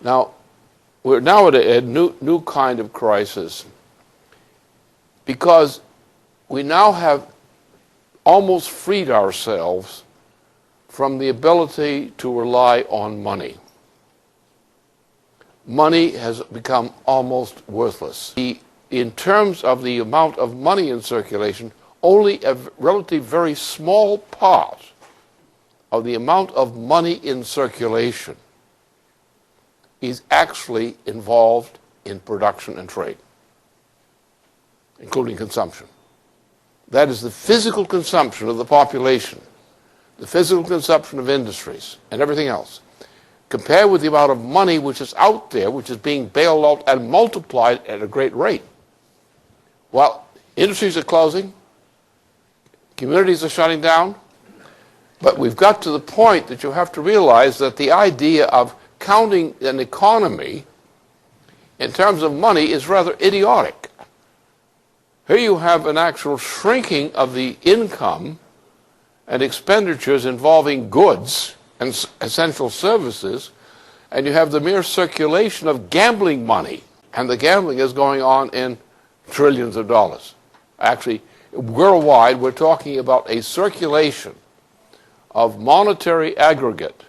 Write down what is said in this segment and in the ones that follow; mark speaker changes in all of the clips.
Speaker 1: Now, we're now at a new kind of crisis because we now have almost freed ourselves from the ability to rely on money. Money has become almost worthless. In terms of the amount of money in circulation, only a relatively very small part of the amount of money in circulation is actually involved in production and trade, including consumption. That is the physical consumption of the population, the physical consumption of industries and everything else, compared with the amount of money which is out there, which is being bailed out and multiplied at a great rate. While industries are closing, communities are shutting down, but we've got to the point that you have to realize that the idea of counting an economy in terms of money is rather idiotic. Here you have an actual shrinking of the income and expenditures involving goods and essential services, and you have the mere circulation of gambling money, and the gambling is going on in trillions of dollars. Actually, worldwide, we're talking about a circulation of monetary aggregate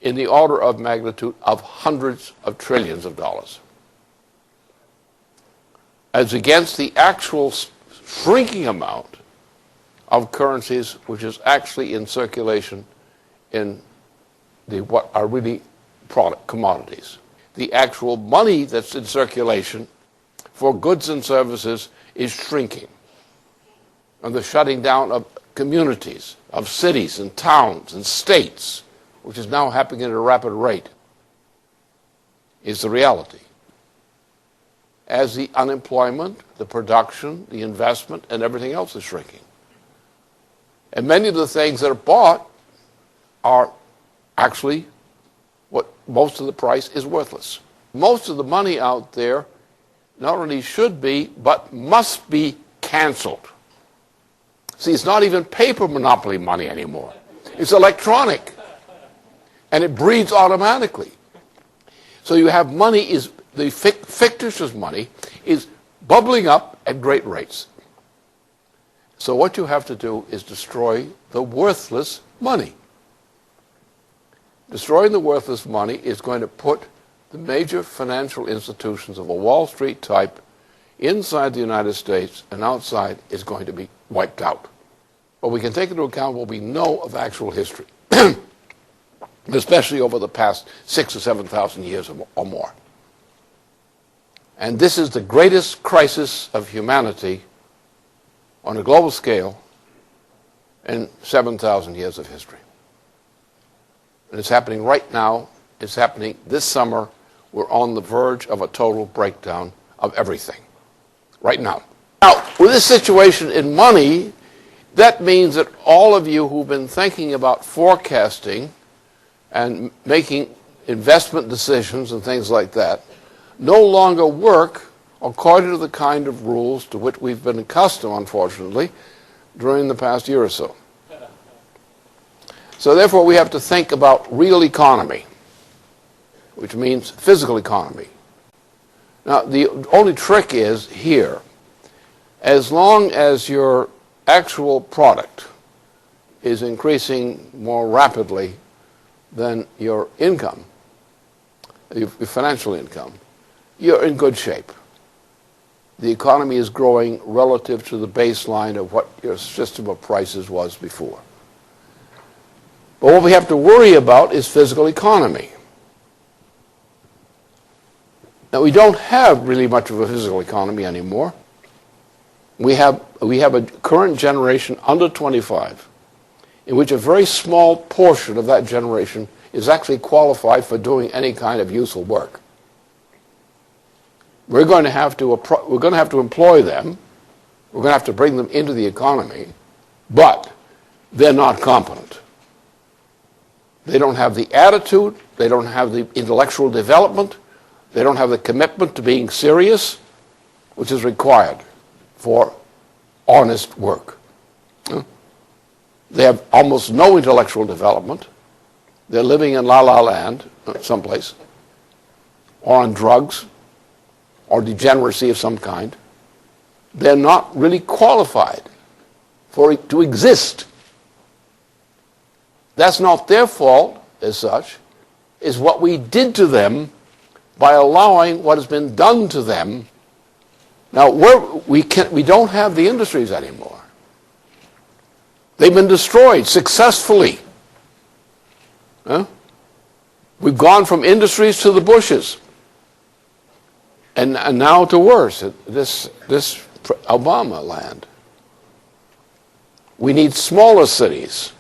Speaker 1: in the order of magnitude of hundreds of trillions of dollars, as against the actual shrinking amount of currencies which is actually in circulation in what are really commodities. The actual money that's in circulation for goods and services is shrinking, and the shutting down of communities, of cities and towns and states, which is now happening at a rapid rate, is the reality. As the unemployment, the production, the investment, and everything else is shrinking. And many of the things that are bought are actually what most of the price is worthless. Most of the money out there not only should be, but must be canceled. See, it's not even paper monopoly money anymore. It's electronic. And it breeds automatically. So you have money the fictitious money is bubbling up at great rates. So what you have to do is destroy the worthless money. Destroying the worthless money is going to put the major financial institutions of a Wall Street type inside the United States and outside is going to be wiped out. But we can take into account what we know of actual history, especially over the past 6,000 or 7,000 years or more. And this is the greatest crisis of humanity on a global scale in 7,000 years of history. And it's happening right now. It's happening this summer. We're on the verge of a total breakdown of everything right now. Now, with this situation in money, that means that all of you who've been thinking about forecasting and making investment decisions and things like that no longer work according to the kind of rules to which we've been accustomed, unfortunately, during the past year or so. So therefore, we have to think about real economy, which means physical economy. Now, the only trick is here, as long as your actual product is increasing more rapidly than your income, your financial income, you're in good shape. The economy is growing relative to the baseline of what your system of prices was before. But what we have to worry about is physical economy. Now, we don't have really much of a physical economy anymore. We have a current generation under 25 in which a very small portion of that generation is actually qualified for doing any kind of useful work. We're going to have to employ them. We're going to have to bring them into the economy, but they're not competent. They don't have the attitude. They don't have the intellectual development. They don't have the commitment to being serious, which is required for honest work. They have almost no intellectual development. They're living in la-la land someplace. or on drugs or degeneracy of some kind, they're not really qualified for it to exist. That's not their fault as such. It's what we did to them by allowing what has been done to them. Now, we don't have the industries anymore. They've been destroyed successfully. Huh? We've gone from industries to the bushes. And now to worse, this Obama land. We need smaller cities.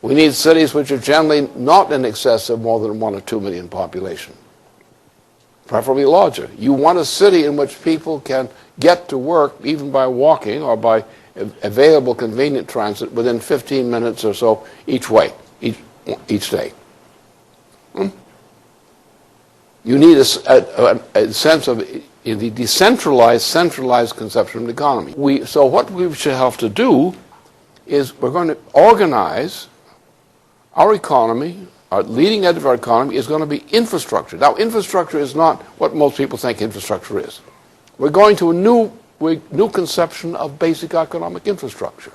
Speaker 1: We need cities which are generally not in excess of more than 1 or 2 million population. Preferably larger. You want a city in which people can get to work even by walking or by available convenient transit within 15 minutes or so each way, each day. You need a sense of the decentralized, centralized conception of the economy. So what we should have to do is we're going to organize our economy. Our leading edge of our economy is going to be infrastructure. Now, infrastructure is not what most people think infrastructure is. We're going to a new conception of basic economic infrastructure.